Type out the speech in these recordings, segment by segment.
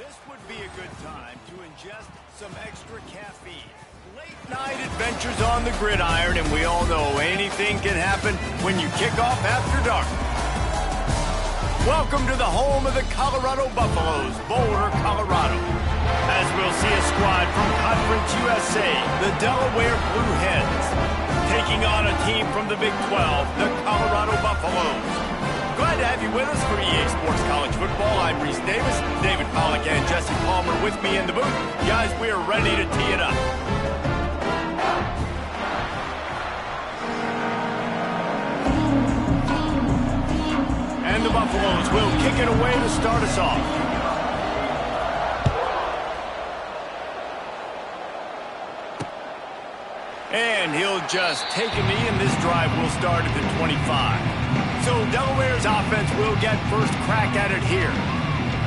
This would be a good time to ingest some extra caffeine. Late night adventures on the gridiron, and we all know anything can happen when you kick off after dark. Welcome to the home of the Colorado Buffaloes, Boulder, Colorado. As we'll see a squad from Conference USA, the Delaware Blue Hens, taking on a team from the Big 12, the Colorado Buffaloes. Glad to have you with us for EA Sports College Football. I'm Reese Davis, David Pollack and Jesse Palmer with me in the booth. Guys, we are ready to tee it up. And the Buffaloes will kick it away to start us off. And he'll just take a knee, and this drive will start at the 25. So Delaware's offense will get first crack at it here.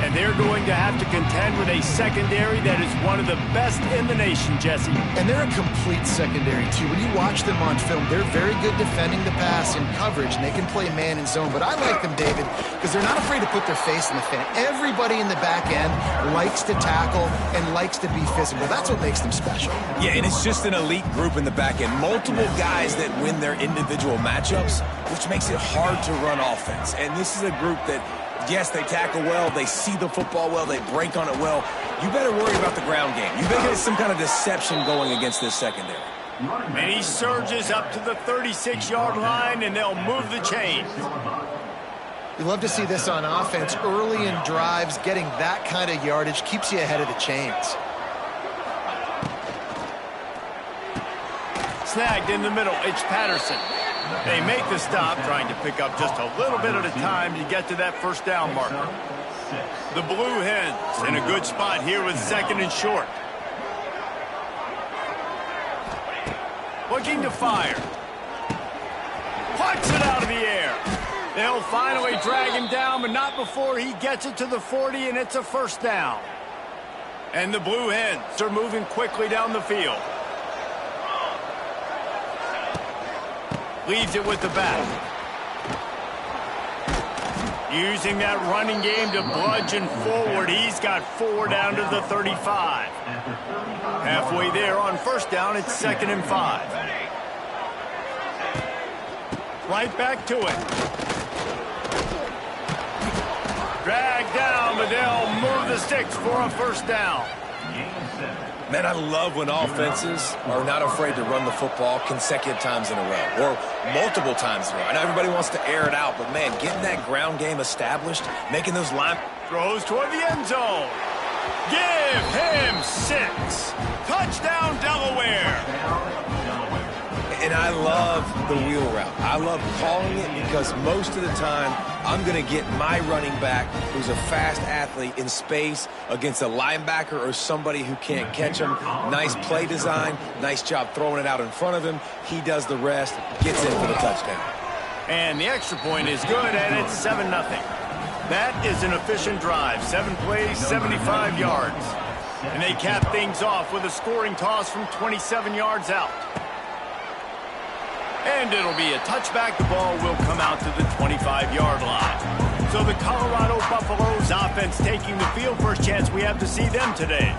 And they're going to have to contend with a secondary that is one of the best in the nation, Jesse. And they're a complete secondary, too. When you watch them on film, they're very good defending the pass and coverage, and they can play man and zone. But I like them, David, because they're not afraid to put their face in the fan. Everybody in the back end likes to tackle and likes to be physical. That's what makes them special. Yeah, and it's just an elite group in the back end. Multiple guys that win their individual matchups, which makes it hard to run offense. And this is a group that, yes, they tackle well, they see the football well, they break on it well. You better worry about the ground game. You better get some kind of deception going against this secondary. And he surges up to the 36-yard line, and they'll move the chains. You love to see this on offense. Early in drives, getting that kind of yardage keeps you ahead of the chains. Snagged in the middle, it's Patterson. They make the stop, trying to pick up just a little bit at a time to get to that first down marker. The Blue Hens in a good spot here with second and short. Looking to fire. Puts it out of the air. They'll finally drag him down, but not before he gets it to the 40, and it's a first down. And the Blue Hens are moving quickly down the field. Leaves it with the back. Using that running game to bludgeon forward. He's got 4 down to the 35. Halfway there on first down, it's 2nd and 5. Right back to it. Dragged down, but they'll move the sticks for a first down. Man, I love when offenses are not afraid to run the football consecutive times in a row or multiple times in a row. I know everybody wants to air it out, but, man, getting that ground game established, making those line... Throws toward the end zone. Give him 6. Touchdown, Delaware. And I love the wheel route. I love calling it because most of the time I'm going to get my running back, who's a fast athlete, in space against a linebacker or somebody who can't catch him. Nice play design. Nice job throwing it out in front of him. He does the rest, gets in for the touchdown. And the extra point is good, and it's 7-0. That is an efficient drive. 7 plays, 75 yards. And they cap things off with a scoring toss from 27 yards out. And it'll be a touchback. The ball will come out to the 25-yard line. So the Colorado Buffaloes offense taking the field. First chance we have to see them today.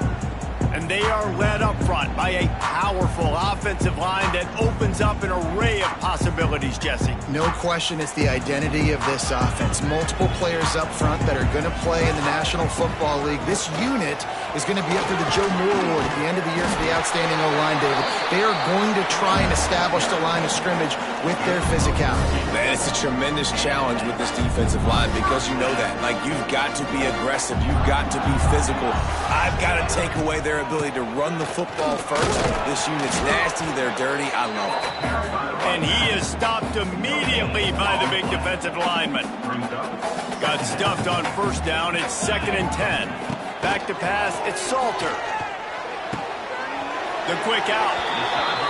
And they are led up front by a powerful offensive line that opens up an array of possibilities, Jesse. No question it's the identity of this offense. Multiple players up front that are going to play in the National Football League. This unit is going to be up for the Joe Moore Award at the end of the year for the outstanding O-line, David. They are going to try and establish the line of scrimmage with their physicality. Man, it's a tremendous challenge with this defensive line because you know that. Like, you've got to be aggressive. You've got to be physical. I've got to take away their ability to run the football first. This unit's nasty. They're dirty. I love it. And he is stopped immediately by the big defensive lineman. Got stuffed on first down. It's 2nd and 10. Back to pass. It's Salter. The quick out.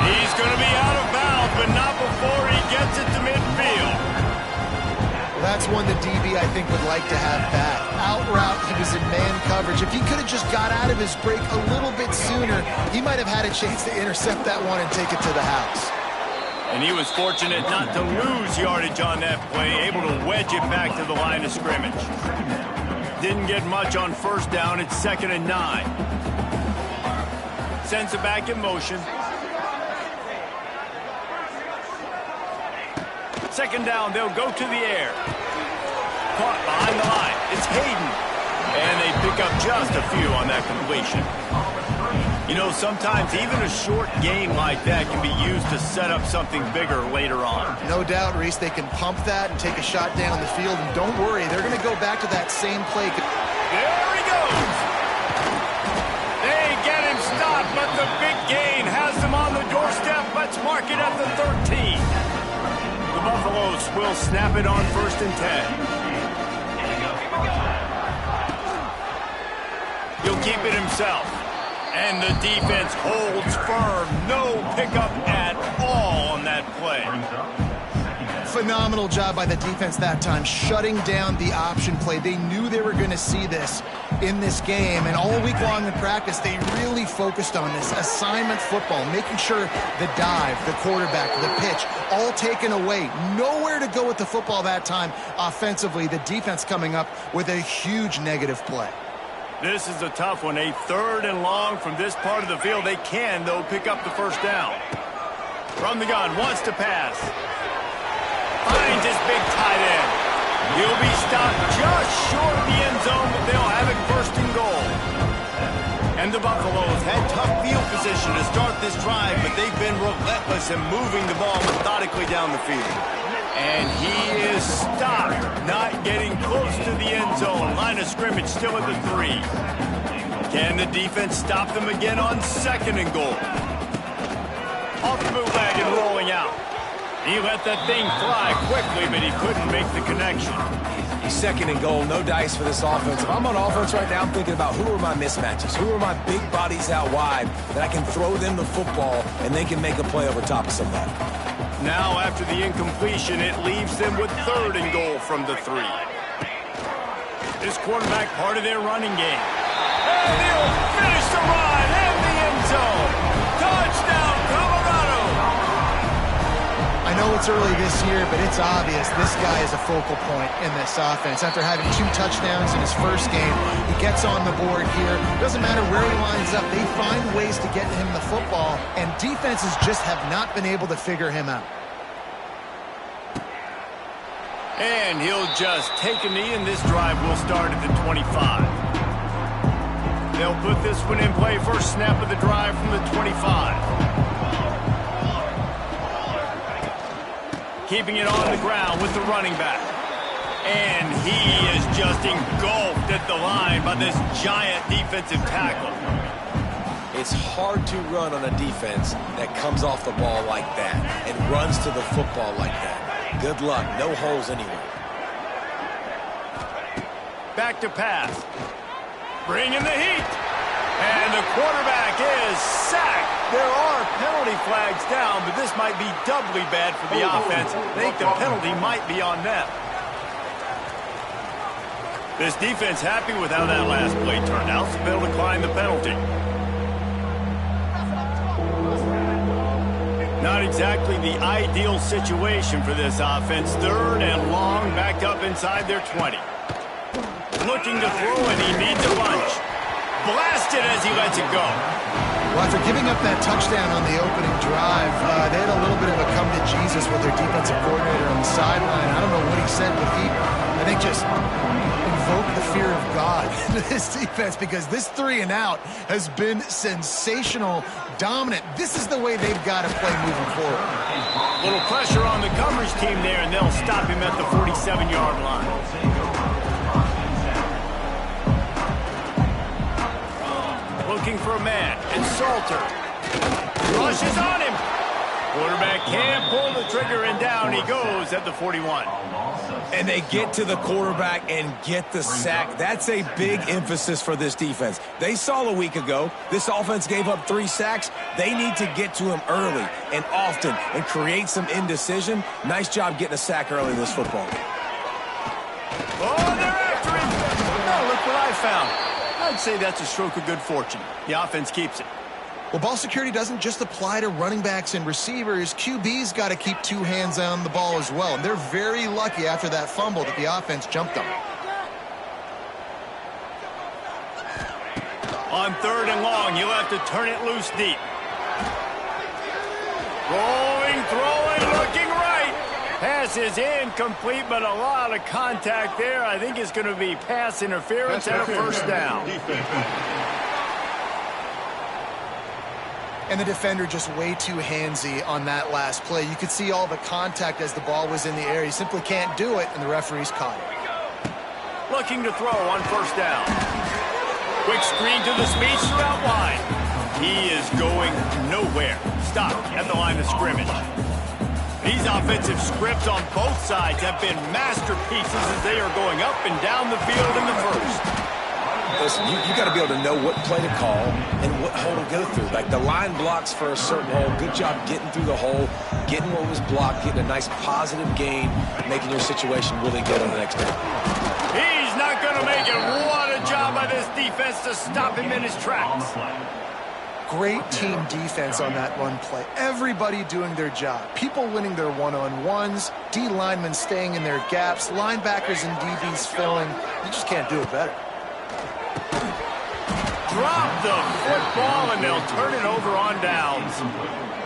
He's going to be out of bounds, but not before he gets it to midfield. That's one the DB, I think, would like to have back. Out route, he was in man coverage. If he could have just got out of his break a little bit sooner, he might have had a chance to intercept that one and take it to the house. And he was fortunate not to lose yardage on that play, able to wedge it back to the line of scrimmage. Didn't get much on first down. It's 2nd and 9. Sends it back in motion. 2nd down, they'll go to the air. Caught behind the line. It's Hayden. And they pick up just a few on that completion. You know, sometimes even a short gain like that can be used to set up something bigger later on. No doubt, Reese, they can pump that and take a shot down the field. And don't worry, they're going to go back to that same play. There he goes. They get him stopped, but the big gain has them on the doorstep. Let's mark it at the 13. The Buffaloes will snap it on 1st and 10. He'll keep it himself. And the defense holds firm. No pickup at all on that play. Phenomenal job by the defense that time, shutting down the option play. They knew they were going to see this in this game, and all week long in practice, they really focused on this assignment football, making sure the dive, the quarterback, the pitch, all taken away. Nowhere to go with the football that time offensively. The defense coming up with a huge negative play. This is a tough one. A 3rd and long from this part of the field. They can, though, pick up the first down. From the gun, wants to pass. Finds his big tight end. He'll be stopped just short of the end zone, but they'll have it 1st and goal. And the Buffaloes had tough field position to start this drive, but they've been relentless in moving the ball methodically down the field. And he is stopped, not getting close to the end zone. Line of scrimmage still at the 3. Can the defense stop them again on 2nd and goal? Off the bootleg and rolling out. He let that thing fly quickly, but he couldn't make the connection. 2nd and goal, no dice for this offense. If I'm on offense right now, I'm thinking about who are my mismatches? Who are my big bodies out wide that I can throw them the football and they can make a play over top of somebody? Now, after the incompletion, it leaves them with 3rd and goal from the 3. This quarterback part of their running game. And he'll finish the run in the end zone. Touchdown, Colorado! I know it's early this year, but it's obvious this guy is a focal point in this offense. After having 2 touchdowns in his first game, he gets on the board here. Doesn't matter where he lines up, they find ways to get him the football, and defenses just have not been able to figure him out. And he'll just take a knee, and this drive will start at the 25. They'll put this one in play. First snap of the drive from the 25. Keeping it on the ground with the running back. And he is just engulfed at the line by this giant defensive tackle. It's hard to run on a defense that comes off the ball like that and runs to the football like that. Good luck. No holes anywhere. Back to pass. Bring in the heat. And the quarterback is sacked. There are penalty flags down, but this might be doubly bad for the offense. I think the penalty might be on them. This defense happy with how that last play turned out, so they'll decline the penalty. Not exactly the ideal situation for this offense. 3rd and long, backed up inside their 20. Looking to throw, and he needs a bunch. Blasted as he lets it go. Well, after giving up that touchdown on the opening drive, they had a little bit of a come to Jesus with their defensive coordinator on the sideline. I don't know what he said, but he, I think, just invoked the fear of God into this defense, because this 3 and out has been sensational, dominant. This is the way they've got to play moving forward. A little pressure on the coverage team there, and they'll stop him at the 47-yard line. Looking for a man, and Salter rushes on him. Quarterback can't pull the trigger, and down he goes at the 41. And they get to the quarterback and get the sack. That's a big emphasis for this defense. They saw a week ago, this offense gave up 3 sacks. They need to get to him early and often and create some indecision. Nice job getting a sack early in this football game. Oh, they're after him. Now look what I found. I'd say that's a stroke of good fortune. The offense keeps it. Well, ball security doesn't just apply to running backs and receivers. QB's got to keep 2 hands on the ball as well. And they're very lucky after that fumble that the offense jumped on. On 3rd and long, he'll have to turn it loose deep. Rolling, throwing, looking right. Pass is incomplete, but a lot of contact there. I think it's going to be pass interference and a first down. And the defender just way too handsy on that last play. You could see all the contact as the ball was in the air. He simply can't do it, and the referee's caught it. Looking to throw on 1st down. Quick screen to the speedster out wide. He is going nowhere. Stopped at the line of scrimmage. These offensive scripts on both sides have been masterpieces as they are going up and down the field in the first. Listen, you got to be able to know what play to call and what hole to go through. Like the line blocks for a certain hole. Good job getting through the hole, getting what was blocked, getting a nice positive gain, making your situation really good on the next down. He's not going to make it. What a job by this defense to stop him in his tracks. Great team defense on that run play. Everybody doing their job. People winning their one-on-ones, D linemen staying in their gaps, linebackers and DBs filling. You just can't do it better. Drop the football, and they'll turn it over on downs.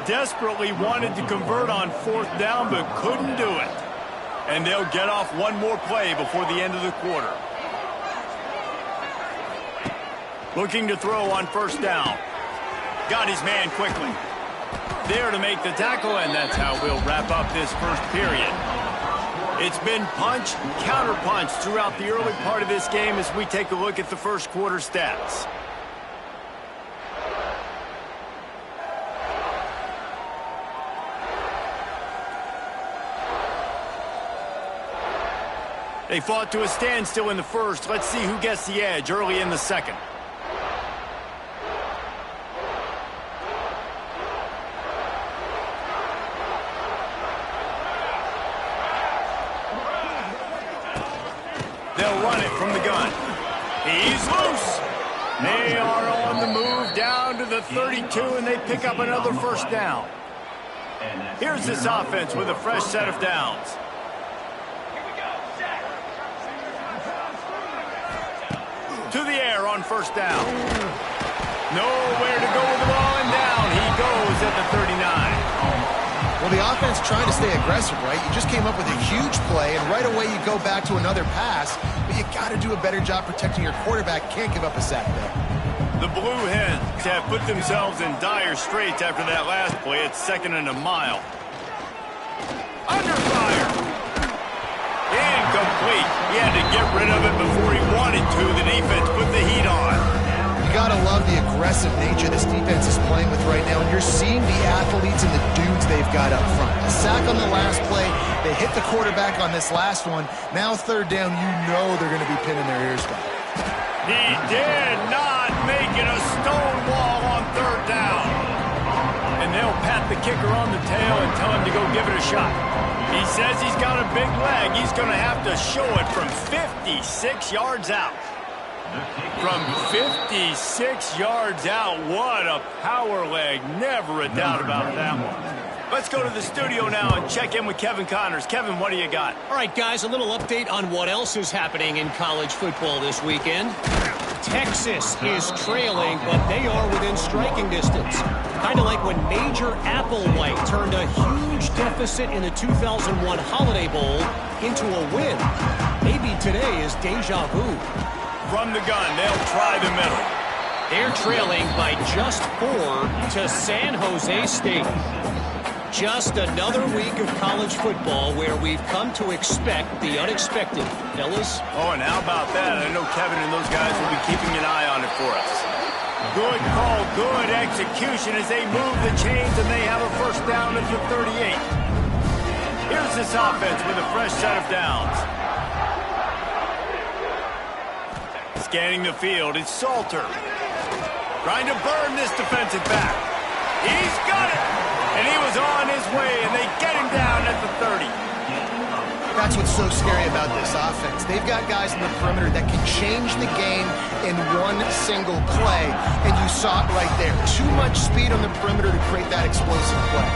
Desperately wanted to convert on 4th down, but couldn't do it. And they'll get off one more play before the end of the quarter. Looking to throw on 1st down. Got his man quickly. There to make the tackle, and that's how we'll wrap up this first period. It's been punch, counter-punch throughout the early part of this game as we take a look at the first quarter stats. They fought to a standstill in the first. Let's see who gets the edge early in the second. They'll run it from the gun. He's loose. They are on the move down to the 32, and they pick up another 1st down. Here's this offense with a fresh set of downs. To the air on 1st down. Nowhere to go with the ball, and down he goes at the 39. Well, the offense trying to stay aggressive, right? You just came up with a huge play, and right away you go back to another pass, but you got to do a better job protecting your quarterback. Can't give up a sack there. The Blue Hens have put themselves in dire straits after that last play. It's 2nd and a mile. Under fire. Incomplete. He had to get rid of it before he wanted to. The defense put the heat on. You got to love the aggressive nature this defense is playing with right now, and you're seeing the athletes and the dudes they've got up front. A sack on the last play. They hit the quarterback on this last one. Now 3rd down, you know they're going to be pinning their ears back. He did not make it a stone wall on 3rd down. And they'll pat the kicker on the tail and tell him to go give it a shot. He says he's got a big leg. He's going to have to show it from 56 yards out. From 56 yards out, what a power leg. Never a doubt about that one. Let's go to the studio now and check in with Kevin Connors. Kevin, what do you got? All right, guys, a little update on what else is happening in college football this weekend. Texas is trailing, but they are within striking distance. Kind of like when Major Applewhite turned a huge deficit in the 2001 Holiday Bowl into a win. Maybe today is deja vu. From the gun, they'll try the middle. They're trailing by just 4 to San Jose State. Just another week of college football where we've come to expect the unexpected, fellas. Oh, and how about that? I know Kevin and those guys will be keeping an eye on it for us. Good call, good execution as they move the chains and they have a 1st down at the 38. Here's this offense with a fresh set of downs. Scanning the field, it's Salter. Trying to burn this defensive back. He's got it! And he was on his way, and they get him down at the 30. That's what's so scary about this offense. They've got guys in the perimeter that can change the game in one single play, and you saw it right there. Too much speed on the perimeter to create that explosive play.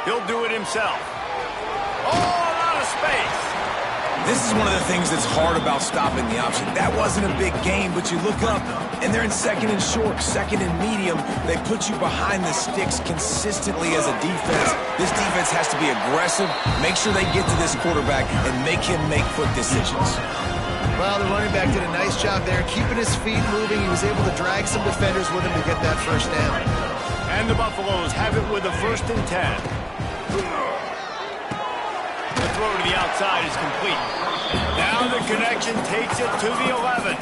He'll do it himself. Oh, a lot of space. This is one of the things that's hard about stopping the option. That wasn't a big gain, but you look up, and they're in second and short, second and medium. They put you behind the sticks consistently as a defense. This defense has to be aggressive, make sure they get to this quarterback, and make him make quick decisions. Well, the running back did a nice job there, keeping his feet moving. He was able to drag some defenders with him to get that first down. And the Buffaloes have it with a 1st and 10. The throw to the outside is complete. Now the connection takes it to the 11.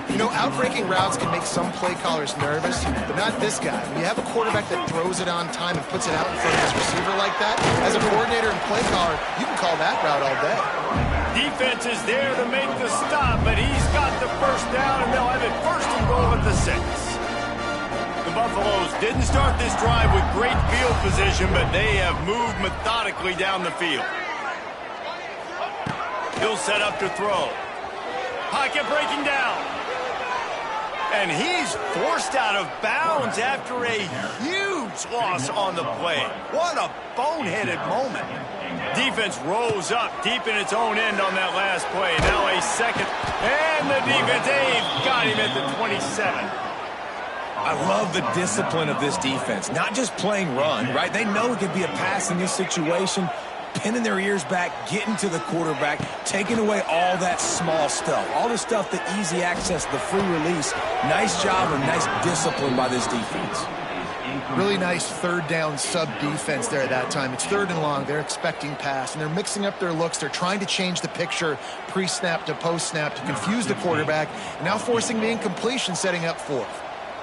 You know, outbreaking routes can make some play callers nervous, but not this guy. When you have a quarterback that throws it on time and puts it out in front of his receiver like that, as a coordinator and play caller, you can call that route all day. Defense is there to make the stop, but he's got the first down, and they'll have it 1st and goal at the 6. The Buffaloes didn't start this drive with great field position, but they have moved methodically down the field. He'll set up to throw. Pocket breaking down. And he's forced out of bounds after a huge loss on the play. What a boneheaded moment. Defense rose up deep in its own end on that last play. Now a second. And the defense, they've got him at the 27. I love the discipline of this defense. Not just playing run, right? They know it could be a pass in this situation. Pinning their ears back, getting to the quarterback, taking away all that small stuff. All the stuff, the easy access, the free release. Nice job and nice discipline by this defense. Really nice 3rd down sub-defense there at that time. It's 3rd and long. They're expecting pass, and they're mixing up their looks. They're trying to change the picture pre-snap to post-snap to confuse the quarterback, and now forcing the incompletion, setting up 4th.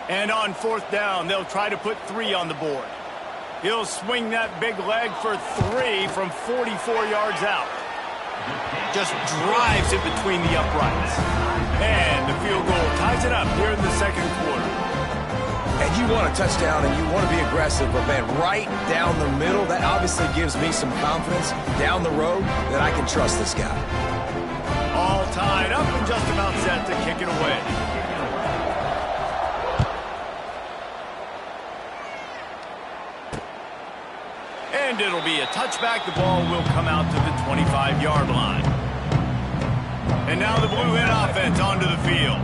And on 4th down, they'll try to put 3 on the board. He'll swing that big leg for 3 from 44 yards out. Just drives it between the uprights. And the field goal ties it up here in the 2nd quarter. And you want a touchdown and you want to be aggressive, but man, right down the middle, that obviously gives me some confidence down the road that I can trust this guy. All tied up and just about set to kick it away. And it'll be a touchback. The ball will come out to the 25-yard line. And now the Blue Hen offense onto the field.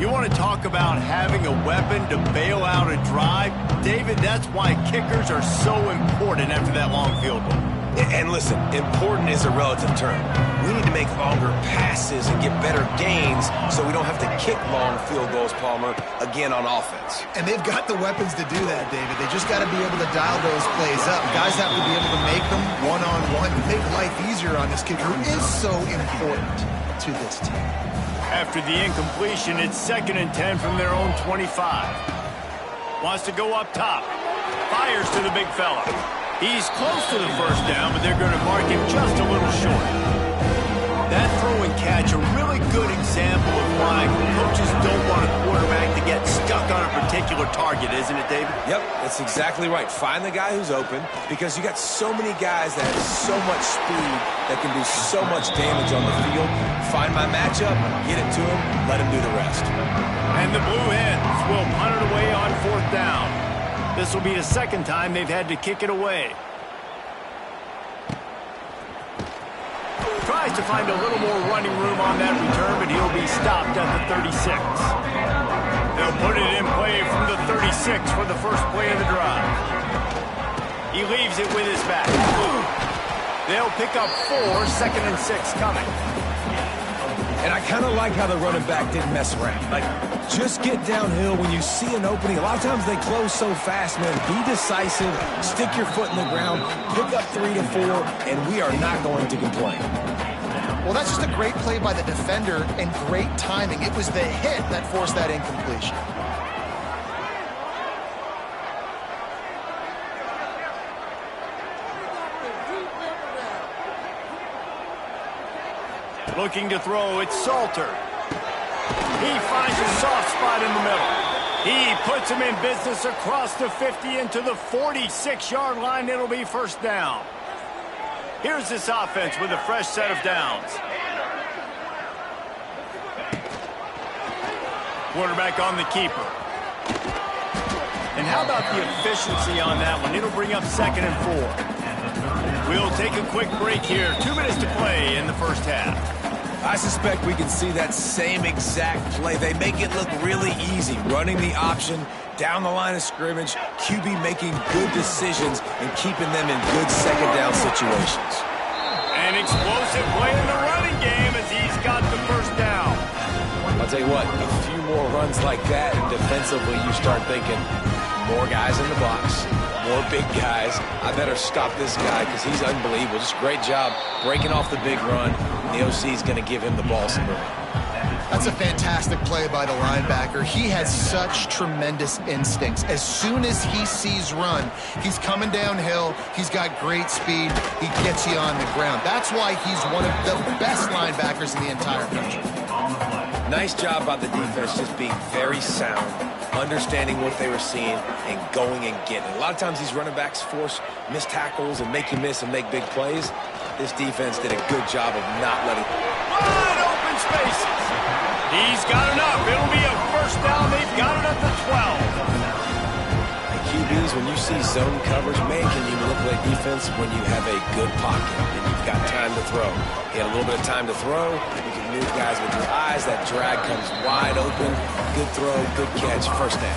You want to talk about having a weapon to bail out a drive? David, that's why kickers are so important after that long field goal. And listen, important is a relative term. We need to make longer passes and get better gains so we don't have to kick long field goals, Palmer, again on offense. And they've got the weapons to do that, David. They just got to be able to dial those plays up. Guys have to be able to make them one-on-one, make life easier on this kicker, who is so important to this team. After the incompletion, it's 2nd and 10 from their own 25. Wants to go up top. Fires to the big fella. He's close to the first down, but they're going to mark him just a little short. That throw and catch, a really good example of why coaches don't want a quarterback to get stuck on a particular target, isn't it, David? Yep, that's exactly right. Find the guy who's open, because you got so many guys that have so much speed that can do so much damage on the field. Find my matchup, get it to him, let him do the rest. And the Blue Hens will punt it away on 4th down. This will be the 2nd time they've had to kick it away. Tries to find a little more running room on that return, but he'll be stopped at the 36. They'll put it in play from the 36 for the first play of the drive. He leaves it with his back. They'll pick up 4, 2nd and 6 coming. And I kind of like how the running back didn't mess around. Like, just get downhill when you see an opening. A lot of times they close so fast, man. Be decisive, stick your foot in the ground, pick up 3 to 4, and we are not going to complain. Well, that's just a great play by the defender and great timing. It was the hit that forced that incompletion. Looking to throw, it's Salter. He finds a soft spot in the middle. He puts him in business across the 50 into the 46-yard line. It'll be 1st down. Here's this offense with a fresh set of downs. Quarterback on the keeper. And how about the efficiency on that one? It'll bring up 2nd and 4. We'll take a quick break here. 2 minutes to play in the first half. I suspect we can see that same exact play. They make it look really easy, running the option down the line of scrimmage, QB making good decisions and keeping them in good second down situations. An explosive play in the running game as he's got the first down. I'll tell you what, a few more runs like that, and defensively you start thinking, more guys in the box, more big guys. I better stop this guy because he's unbelievable. Just a great job breaking off the big run. The OC is going to give him the ball some room. That's a fantastic play by the linebacker. He has such tremendous instincts. As soon as he sees run, he's coming downhill. He's got great speed. He gets you on the ground. That's why he's one of the best linebackers in the entire country. Nice job by the defense just being very sound, understanding what they were seeing, and going and getting it. A lot of times these running backs force missed tackles and make you miss and make big plays. This defense did a good job of not letting... Wide open spaces. He's got enough. It'll be a first down. They've got it at the 12. QBs, when you see zone coverage, man, can you manipulate defense when you have a good pocket and you've got time to throw. You had a little bit of time to throw. You can move guys with your eyes. That drag comes wide open. Good throw, good catch, first down.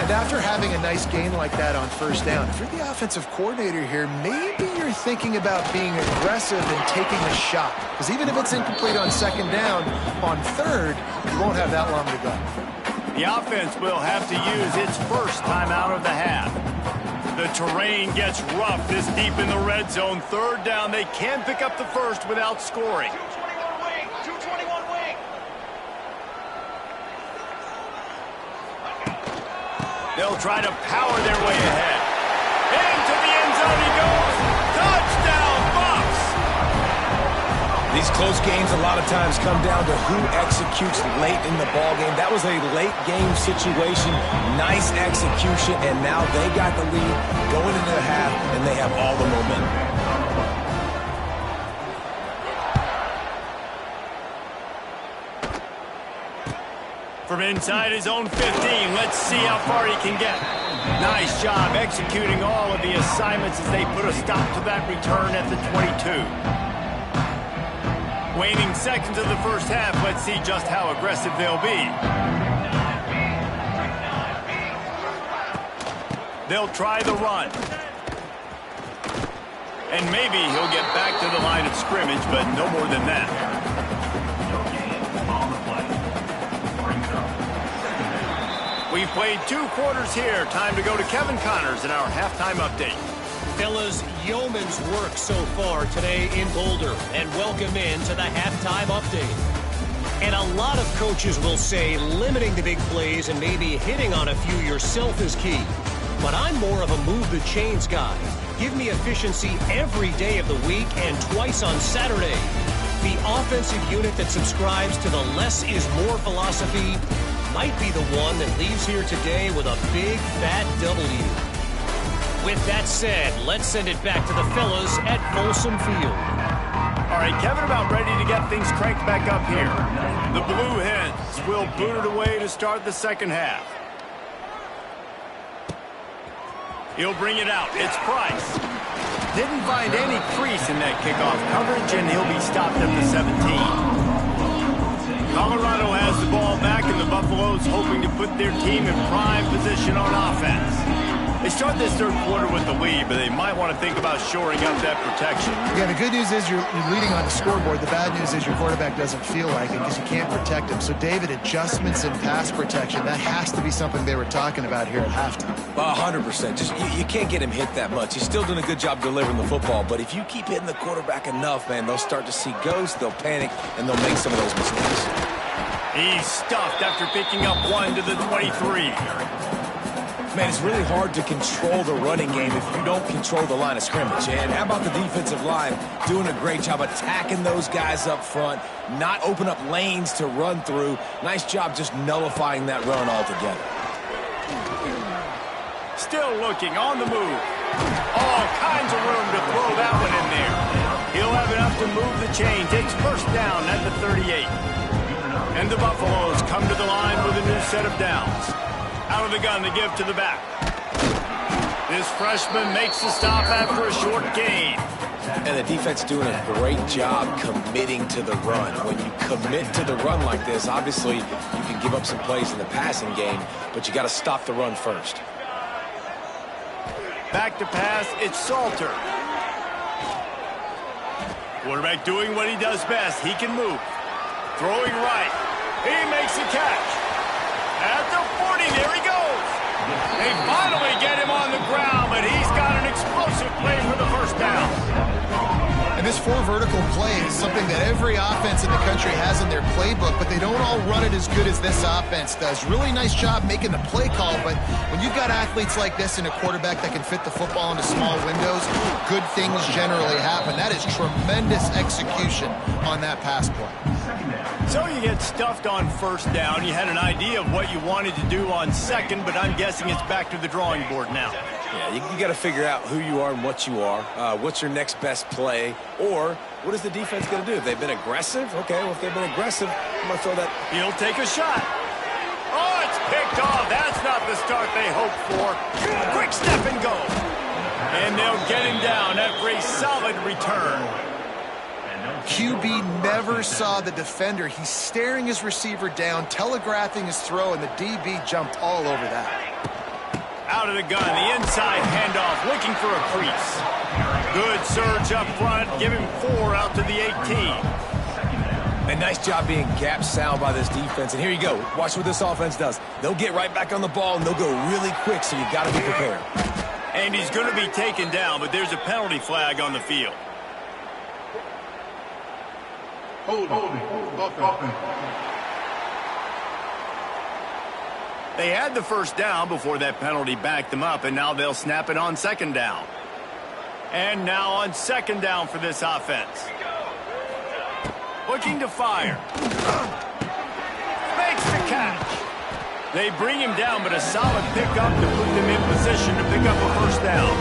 And after having a nice gain like that on first down, if you're the offensive coordinator here, maybe you're thinking about being aggressive and taking a shot. Because even if it's incomplete on second down, on third, you won't have that long to go. The offense will have to use its first timeout of the half. The terrain gets rough this deep in the red zone. Third down, they can pick up the first without scoring. 221 wing. They'll try to power their way ahead. Into the end zone he goes. Touchdown, Bucs! These close games a lot of times come down to who executes late in the ball game. That was a late game situation. Nice execution, and now they got the lead going into the half, and they have all the momentum. From inside his own 15, let's see how far he can get. Nice job executing all of the assignments as they put a stop to that return at the 22. Waning seconds of the first half, let's see just how aggressive they'll be. They'll try the run. And maybe he'll get back to the line of scrimmage, but no more than that. We've played 2 quarters here. Time to go to Kevin Connors in our halftime update. Fellas, yeoman's work so far today in Boulder, and welcome in to the halftime update. And a lot of coaches will say limiting the big plays and maybe hitting on a few yourself is key. But I'm more of a move the chains guy. Give me efficiency every day of the week and twice on Saturday. The offensive unit that subscribes to the less is more philosophy might be the one that leaves here today with a big fat W. With that said, let's send it back to the fellas at Folsom Field. All right, Kevin, about ready to get things cranked back up here. The Blue Hens will boot it away to start the second half. He'll bring it out. It's Price. Didn't find any crease in that kickoff coverage, and he'll be stopped at the 17. Colorado has the ball back, and the Buffaloes hoping to put their team in prime position on offense. They start this third quarter with the lead, but they might want to think about shoring up that protection. Yeah, the good news is you're leading on the scoreboard. The bad news is your quarterback doesn't feel like it because you can't protect him. So, David, adjustments in pass protection, that has to be something they were talking about here at halftime. 100%. Just you can't get him hit that much. He's still doing a good job delivering the football, but if you keep hitting the quarterback enough, man, they'll start to see ghosts, they'll panic, and they'll make some of those mistakes. He's stuffed after picking up 1 to the 23. Man, it's really hard to control the running game if you don't control the line of scrimmage. And how about the defensive line doing a great job attacking those guys up front, not open up lanes to run through. Nice job just nullifying that run altogether. Still looking on the move. All kinds of room to throw that one in there. He'll have enough to move the chain. Takes first down at the 38. And the Buffaloes come to the line with a new set of downs. Out of the gun to give to the back. This freshman makes the stop after a short gain. And the defense doing a great job committing to the run. When you commit to the run like this, obviously you can give up some plays in the passing game, but you got to stop the run first. Back to pass, it's Salter. Quarterback doing what he does best. He can move. Throwing right. He makes the catch. At the 40, there he goes. They finally get him on the ground, but he's got an explosive play for the first down. And this four vertical play is something that every offense in the country has in their playbook, but they don't all run it as good as this offense does. Really nice job making the play call, but when you've got athletes like this and a quarterback that can fit the football into small windows, good things generally happen. That is tremendous execution on that pass play. So you get stuffed on first down. You had an idea of what you wanted to do on second, but I'm guessing it's back to the drawing board now. Yeah, you got to figure out who you are and what you are. What's your next best play? Or what is the defense going to do? If they've been aggressive, okay, well, if they've been aggressive, I'm going to throw that. He'll take a shot. Oh, it's picked off. That's not the start they hoped for. Quick step and go. And they'll get him down after a solid return. QB never saw the defender. He's staring his receiver down, telegraphing his throw, and the DB jumped all over that. Out of the gun, the inside handoff, looking for a crease. Good surge up front, give him 4 out to the 18. A nice job being gap sound by this defense. And here you go. Watch what this offense does. They'll get right back on the ball, and they'll go really quick, so you got to be prepared. And he's going to be taken down, but there's a penalty flag on the field. They had the first down before that penalty backed them up, and now they'll snap it on second down. And now on second down for this offense. Looking to fire. Makes the catch. They bring him down, but a solid pickup to put them in position to pick up a first down.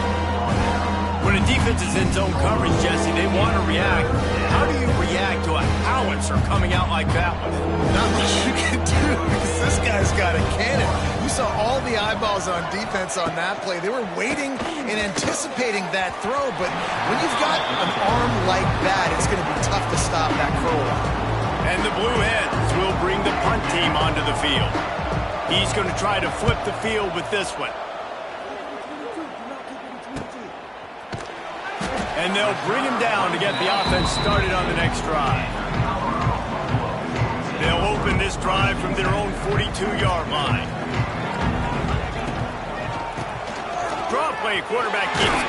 When a defense is in zone coverage, Jesse, they want to react. How do you react to a howitzer coming out like that one? Not much you can do because this guy's got a cannon. You saw all the eyeballs on defense on that play. They were waiting and anticipating that throw, but when you've got an arm like that, it's going to be tough to stop that curler. And the Blue Hens will bring the punt team onto the field. He's going to try to flip the field with this one. And they'll bring him down to get the offense started on the next drive. They'll open this drive from their own 42-yard line. Draw play, quarterback keeps it.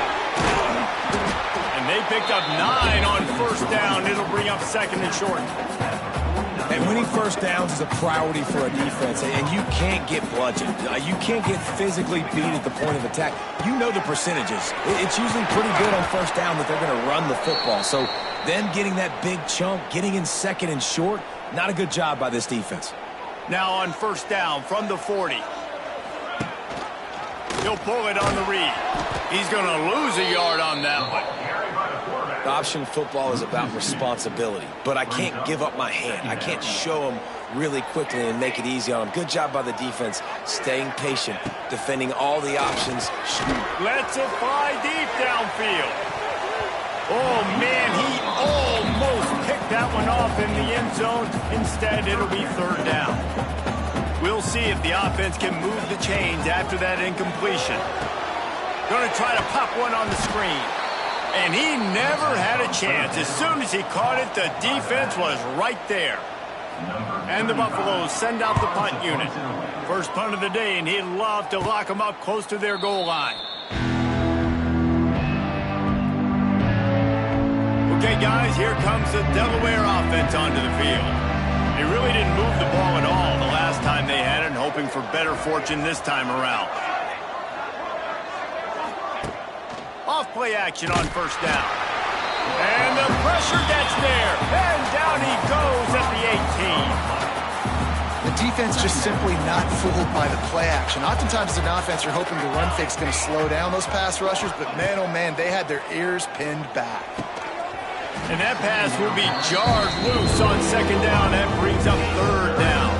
And they picked up 9 on first down. It'll bring up second and short. And winning first downs is a priority for a defense, and you can't get bludgeoned. You can't get physically beat at the point of attack. You know the percentages. It's usually pretty good on first down that they're going to run the football. So them getting that big chunk, getting in second and short, not a good job by this defense. Now on first down from the 40. He'll pull it on the read. He's going to lose a yard on that one. Option football is about responsibility, but I can't give up my hand. I can't show them really quickly and make it easy on them. Good job by the defense, staying patient, defending all the options. Lets it fly deep downfield. Oh, man, he almost picked that one off in the end zone. Instead, it'll be third down. We'll see if the offense can move the chains after that incompletion. Going to try to pop one on the screen. And he never had a chance. As soon as he caught it, the defense was right there. And the Buffaloes send out the punt unit. First punt of the day, and he'd love to lock them up close to their goal line. Okay, guys, here comes the Delaware offense onto the field. They really didn't move the ball at all the last time they had it, and hoping for better fortune this time around. Off play action on first down. And the pressure gets there. And down he goes at the 18. The defense just simply not fooled by the play action. Oftentimes as an offense, you're hoping the run fake's going to slow down those pass rushers, but man, oh man, they had their ears pinned back. And that pass will be jarred loose on second down. That brings up third down.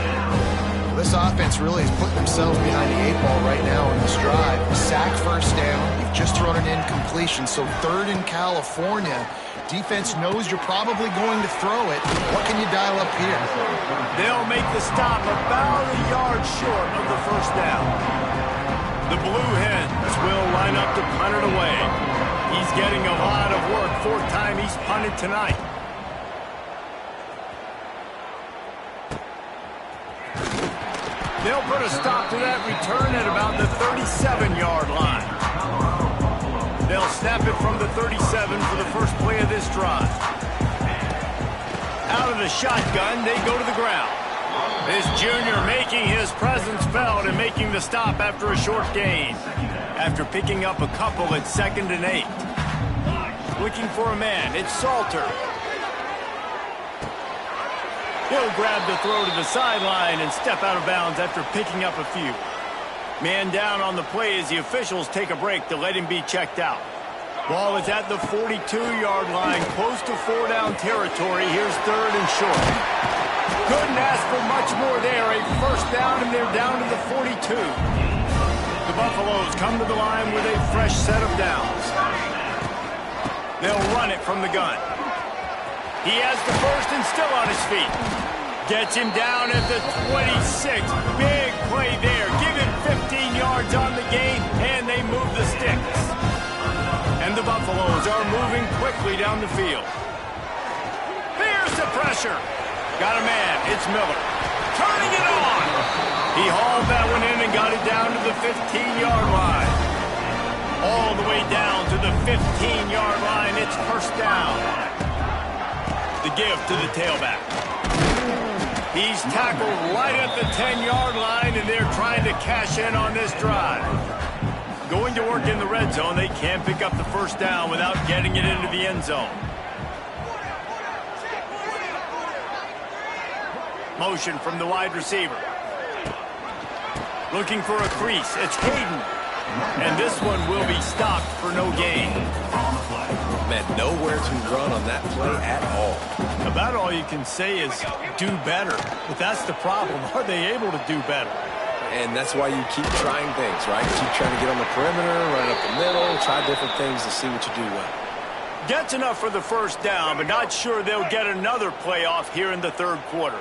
This offense really is putting themselves themselves behind the 8 ball right now on this drive. Sack first down. You've just thrown an incompletion, so third in California. Defense knows you're probably going to throw it. What can you dial up here? They'll make the stop about a yard short of the first down. The Blue Hens will line up to punt it away. He's getting a lot of work. Fourth time he's punted tonight. They'll put a stop to that return at about the 37-yard line. They'll snap it from the 37 for the first play of this drive. Out of the shotgun, they go to the ground. This junior making his presence felt and making the stop after a short gain. After picking up a couple at 2nd and 8. Looking for a man, it's Salter. He'll grab the throw to the sideline and step out of bounds after picking up a few. Man down on the play as the officials take a break to let him be checked out. Ball is at the 42-yard line, close to 4-down territory. Here's 3rd and short. Couldn't ask for much more there. A first down, and they're down to the 42. The Buffaloes come to the line with a fresh set of downs. They'll run it from the gun. He has the first and still on his feet. Gets him down at the 26. Big play there. Give him 15 yards on the gain, and they move the sticks. And the Buffaloes are moving quickly down the field. Here's the pressure. Got a man. It's Miller. Turning it on. He hauled that one in and got it down to the 15-yard line. All the way down to the 15-yard line. It's first down. The give to the tailback. He's tackled right at the 10-yard line, and they're trying to cash in on this drive. Going to work in the red zone, they can't pick up the first down without getting it into the end zone. Motion from the wide receiver. Looking for a crease. It's Kaidon. And this one will be stopped for no gain. Man, nowhere to run on that play at all. About all you can say is do better. But that's the problem. Are they able to do better? And that's why you keep trying things, right? Keep trying to get on the perimeter, run up the middle, try different things to see what you do well. Gets enough for the first down, but not sure they'll get another playoff here in the third quarter.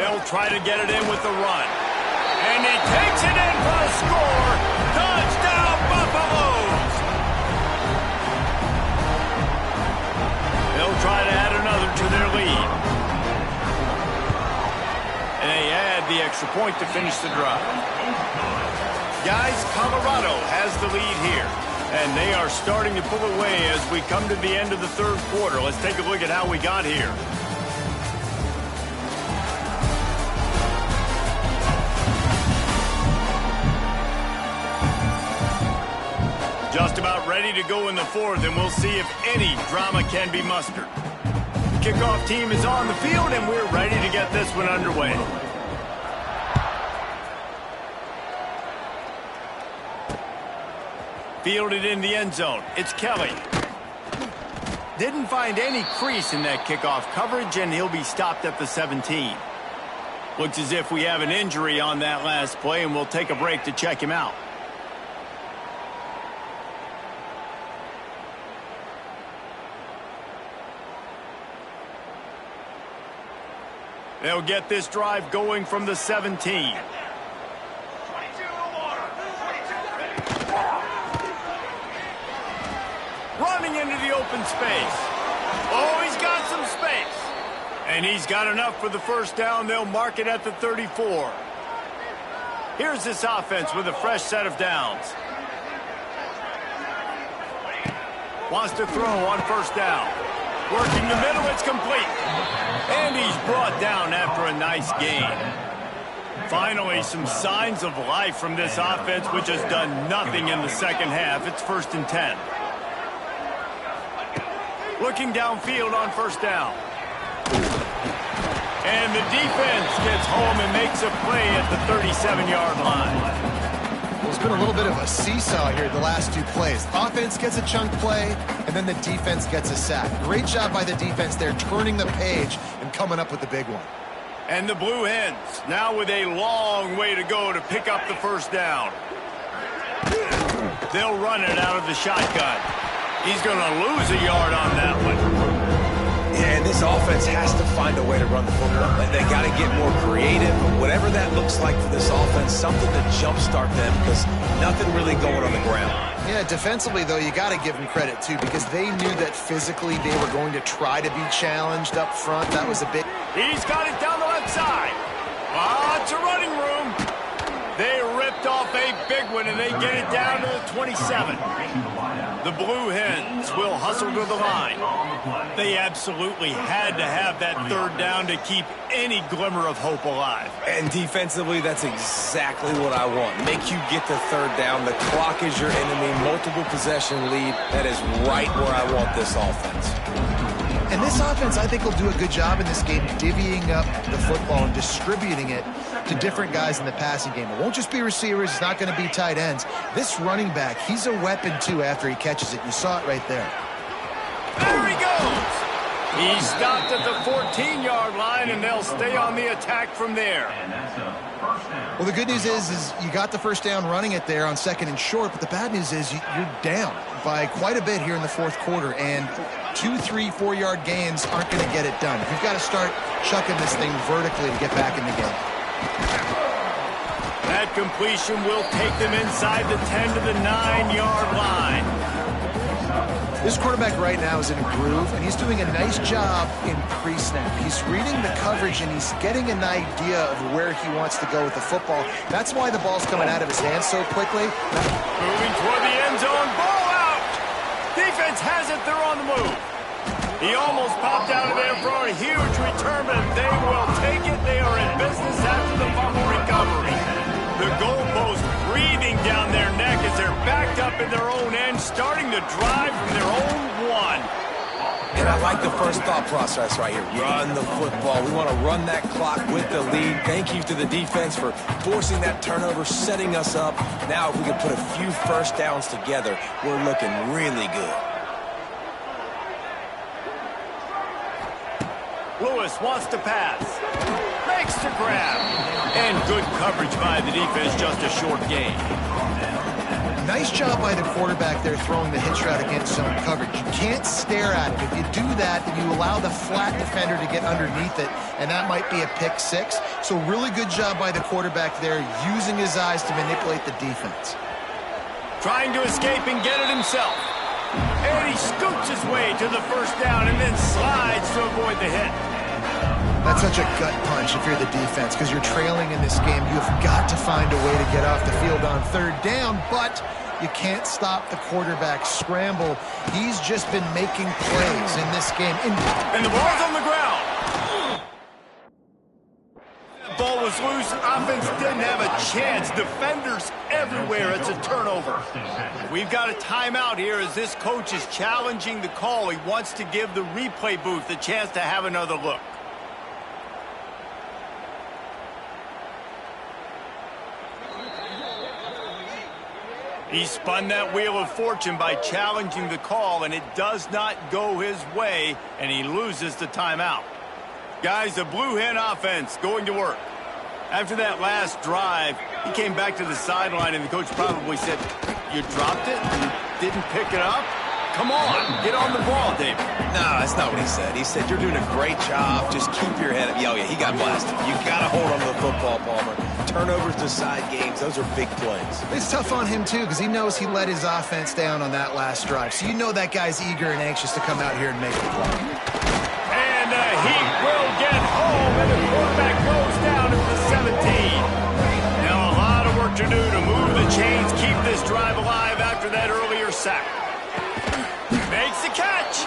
They'll try to get it in with the run. And he takes it in for a score. Touchdown, Buffaloes! They'll try to add another to their lead. And they add the extra point to finish the drive. Guys, Colorado has the lead here. And they are starting to pull away as we come to the end of the third quarter. Let's take a look at how we got here. Just about ready to go in the fourth, and we'll see if any drama can be mustered. The kickoff team is on the field, and we're ready to get this one underway. Fielded in the end zone. It's Kelly. Didn't find any crease in that kickoff coverage, and he'll be stopped at the 17. Looks as if we have an injury on that last play, and we'll take a break to check him out. They'll get this drive going from the 17. Running into the open space. Oh, he's got some space. And he's got enough for the first down. They'll mark it at the 34. Here's this offense with a fresh set of downs. Wants to throw on first down. Working the middle, it's complete. And he's brought down after a nice gain. Finally, some signs of life from this offense, which has done nothing in the second half. It's 1st and 10. Looking downfield on first down. And the defense gets home and makes a play at the 37-yard line. There's been a little bit of a seesaw here the last two plays. Offense gets a chunk play, and then the defense gets a sack. Great job by the defense there, turning the page and coming up with the big one. And the Blue Hens now with a long way to go to pick up the first down. They'll run it out of the shotgun. He's going to lose a yard on that one. Yeah, and this offense has to find a way to run the football. They got to get more creative. Whatever that looks like for this offense, something to jumpstart them because nothing really going on the ground. Yeah, defensively, though, you got to give them credit, too, because they knew that physically they were going to try to be challenged up front. That was a big... He's got it down the left side. Lots of running room. They ripped off a big one, and they get it down to the 27. The Blue Hens will hustle to the line. They absolutely had to have that third down to keep any glimmer of hope alive. And defensively, that's exactly what I want. Make you get the third down. The clock is your enemy. Multiple possession lead. That is right where I want this offense. And this offense, I think, will do a good job in this game divvying up the football and distributing it to different guys in the passing game. It won't just be receivers. It's not going to be tight ends. This running back, he's a weapon, too, after he catches it. You saw it right there. There he goes. He stopped at the 14-yard line, and they'll stay on the attack from there. Well, the good news is you got the first down running it there on second and short, but the bad news is you're down by quite a bit here in the fourth quarter, and 2, 3, 4-yard gains aren't going to get it done. You've got to start chucking this thing vertically to get back in the game. That completion will take them inside the 10 to the 9-yard line. This quarterback right now is in a groove, and he's doing a nice job in pre-snap. He's reading the coverage, and he's getting an idea of where he wants to go with the football. That's why the ball's coming out of his hands so quickly. Moving toward the end zone. Ball out! Defense has it. They're on the move. He almost popped out of there for a huge return, but they will take it. They are in business after the fumble recovery. The goalpost breathing down their neck as they're backed up in their own end, starting the drive from their own one. And I like the first thought process right here. Run the football. We want to run that clock with the lead. Thank you to the defense for forcing that turnover, setting us up. Now if we can put a few first downs together, we're looking really good. Lewis wants to pass. Makes the grab. And good coverage by the defense, just a short gain. Nice job by the quarterback there throwing the hitch route against zone coverage. You can't stare at it. If you do that, then you allow the flat defender to get underneath it, and that might be a pick six. So really good job by the quarterback there, using his eyes to manipulate the defense. Trying to escape and get it himself. And he scoots his way to the first down and then slides to avoid the hit. That's such a gut punch if you're the defense, because you're trailing in this game. You've got to find a way to get off the field on third down, but you can't stop the quarterback scramble. He's just been making plays in this game. And the ball's on the ground. That ball was loose. Offense didn't have a chance. Defenders everywhere. It's a turnover. We've got a timeout here as this coach is challenging the call. He wants to give the replay booth a chance to have another look. He spun that wheel of fortune by challenging the call, and it does not go his way, and he loses the timeout. Guys, the Blue Hen offense going to work. After that last drive, he came back to the sideline, and the coach probably said, "You dropped it? You didn't pick it up? Come on, get on the ball, David." No, that's not what he said. He said, "You're doing a great job. Just keep your head up." Oh, yeah, he got blasted. You got to hold on to the football, Palmer. Turnovers decide games. Those are big plays. It's tough on him, too, because he knows he let his offense down on that last drive. So you know that guy's eager and anxious to come out here and make a play. And he will get home, and the quarterback goes down at the 17. Now a lot of work to do to move the chains, keep this drive alive after that earlier sack. Makes the catch.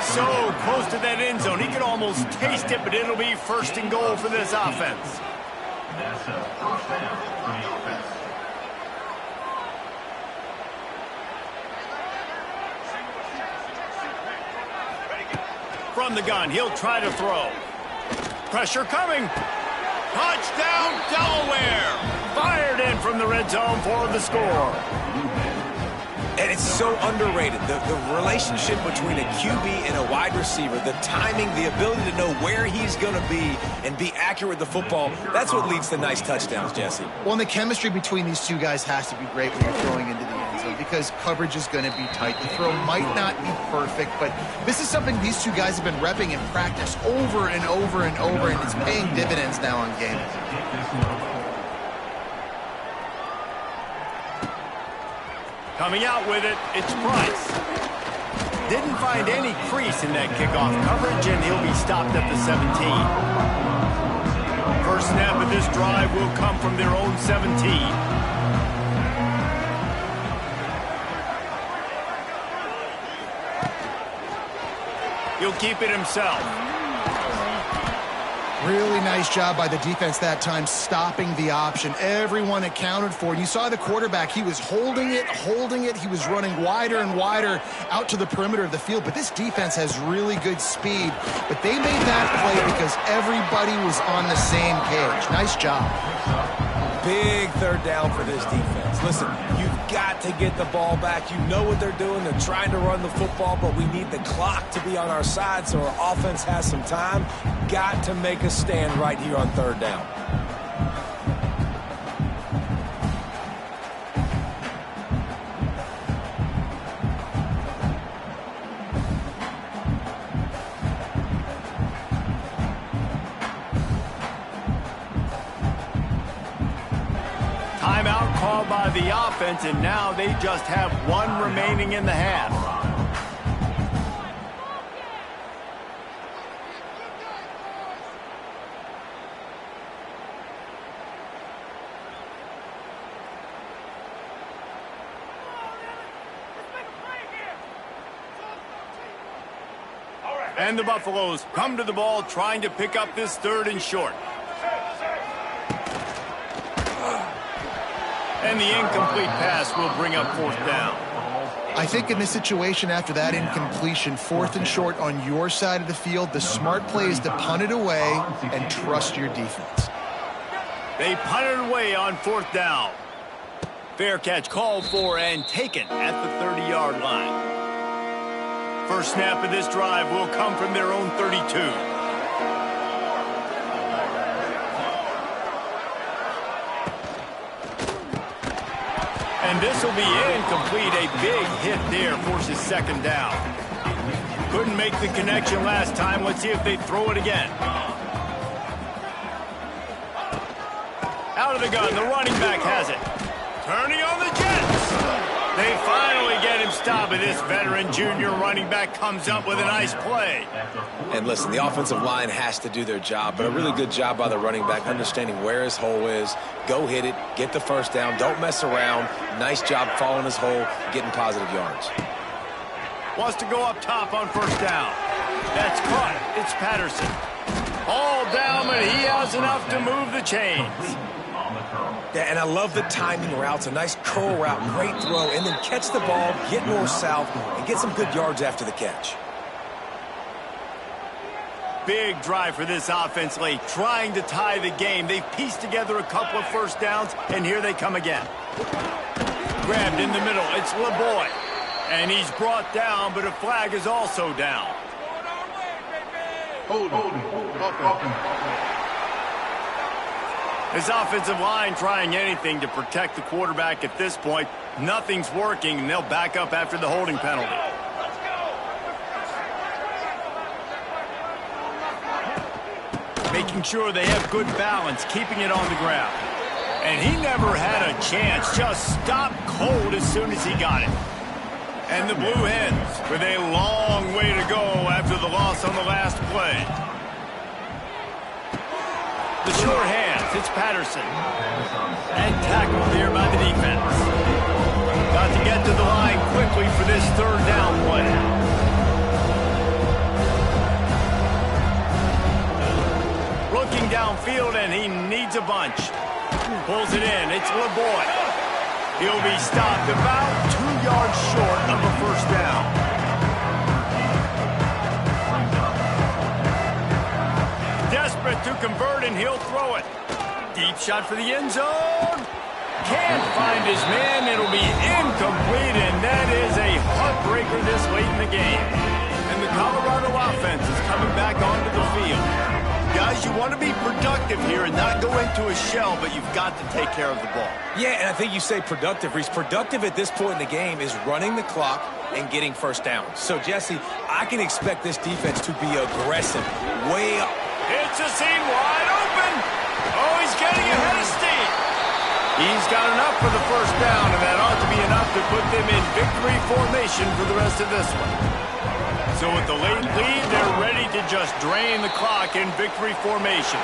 So close to that end zone. He could almost taste it, but it'll be first and goal for this offense. That's a first down for the offense. From the gun, he'll try to throw. Pressure coming. Touchdown, Delaware. Fired in from the red zone for the score. And it's so underrated. The relationship between a QB and a wide receiver, the timing, the ability to know where he's going to be and be accurate with the football, that's what leads to nice touchdowns, Jesse. Well, and the chemistry between these two guys has to be great when you're throwing into the end zone because coverage is going to be tight. The throw might not be perfect, but this is something these two guys have been repping in practice over and over and over, and it's paying dividends now on game. Coming out with it, it's Price. Didn't find any crease in that kickoff coverage, and he'll be stopped at the 17. First snap of this drive will come from their own 17. He'll keep it himself. Really nice job by the defense that time, stopping the option. Everyone accounted for it. You saw the quarterback. He was holding it. He was running wider and wider out to the perimeter of the field. But this defense has really good speed. But they made that play because everybody was on the same page. Nice job. Big third down for this defense. Listen, you've got to get the ball back. You know what they're doing. They're trying to run the football, but we need the clock to be on our side so our offense has some time. Got to make a stand right here on third down. Timeout called by the offense, and now they just have one remaining in the half. And the Buffaloes come to the ball trying to pick up this third and short. And the incomplete pass will bring up fourth down. I think in this situation, after that incompletion, fourth and short on your side of the field, the smart play is to punt it away and trust your defense. They punt it away on fourth down. Fair catch called for and taken at the 30-yard line. First snap of this drive will come from their own 32. And this will be incomplete. A big hit there forces second down. Couldn't make the connection last time. Let's see if they throw it again. Out of the gun, the running back has it. Turning on the Jets. They finally get him stopped, and this veteran junior running back comes up with a nice play. And listen, the offensive line has to do their job, but a really good job by the running back understanding where his hole is. Go hit it, get the first down, don't mess around. Nice job following his hole, getting positive yards. Wants to go up top on first down. That's caught. It's Patterson. All down, but he has enough to move the chains. Yeah, and I love the timing routes, a nice curl route, great throw, and then catch the ball, get north-south, and get some good yards after the catch. Big drive for this offense late, trying to tie the game. They've pieced together a couple of first downs, and here they come again. Grabbed in the middle, it's LeBoy. And he's brought down, but a flag is also down. This offensive line trying anything to protect the quarterback at this point. Nothing's working, and they'll back up after the holding penalty. Making sure they have good balance, keeping it on the ground. And he never had a chance, just stopped cold as soon as he got it. And the Blue Hens with a long way to go after the loss on the last play. The short hands, it's Patterson. And tackled there by the defense. Got to get to the line quickly for this third down play. Looking downfield, and he needs a bunch. Pulls it in, it's LeBoy. He'll be stopped about 2 yards short of a first down. Desperate desperate to convert, and he'll throw it. Deep shot for the end zone. Can't find his man. It'll be incomplete, and that is a heartbreaker this late in the game. And the Colorado offense is coming back onto the field. Guys, you want to be productive here and not go into a shell, but you've got to take care of the ball. Yeah, and I think you say productive, Reese. Productive at this point in the game is running the clock and getting first down. So, Jesse, I can expect this defense to be aggressive, way up. It's a seam wide open. Oh, he's getting ahead of steam. He's got enough for the first down, and that ought to be enough to put them in victory formation for the rest of this one. So with the late lead, they're ready to just drain the clock in victory formation.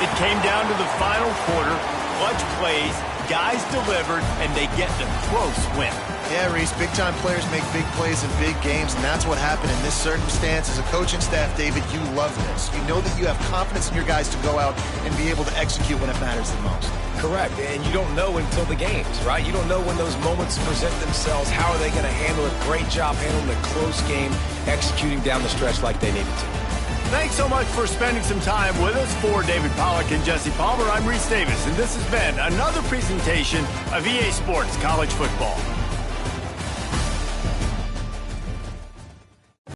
It came down to the final quarter, clutch plays, guys delivered, and they get the close win. Yeah, Reese, big-time players make big plays in big games, and that's what happened in this circumstance. As a coaching staff, David, you love this. You know that you have confidence in your guys to go out and be able to execute when it matters the most. Correct, and you don't know until the games, right? You don't know when those moments present themselves. How are they going to handle it? Great job handling a close game, executing down the stretch like they needed to. Thanks so much for spending some time with us. For David Pollack and Jesse Palmer, I'm Reese Davis, and this has been another presentation of EA Sports College Football.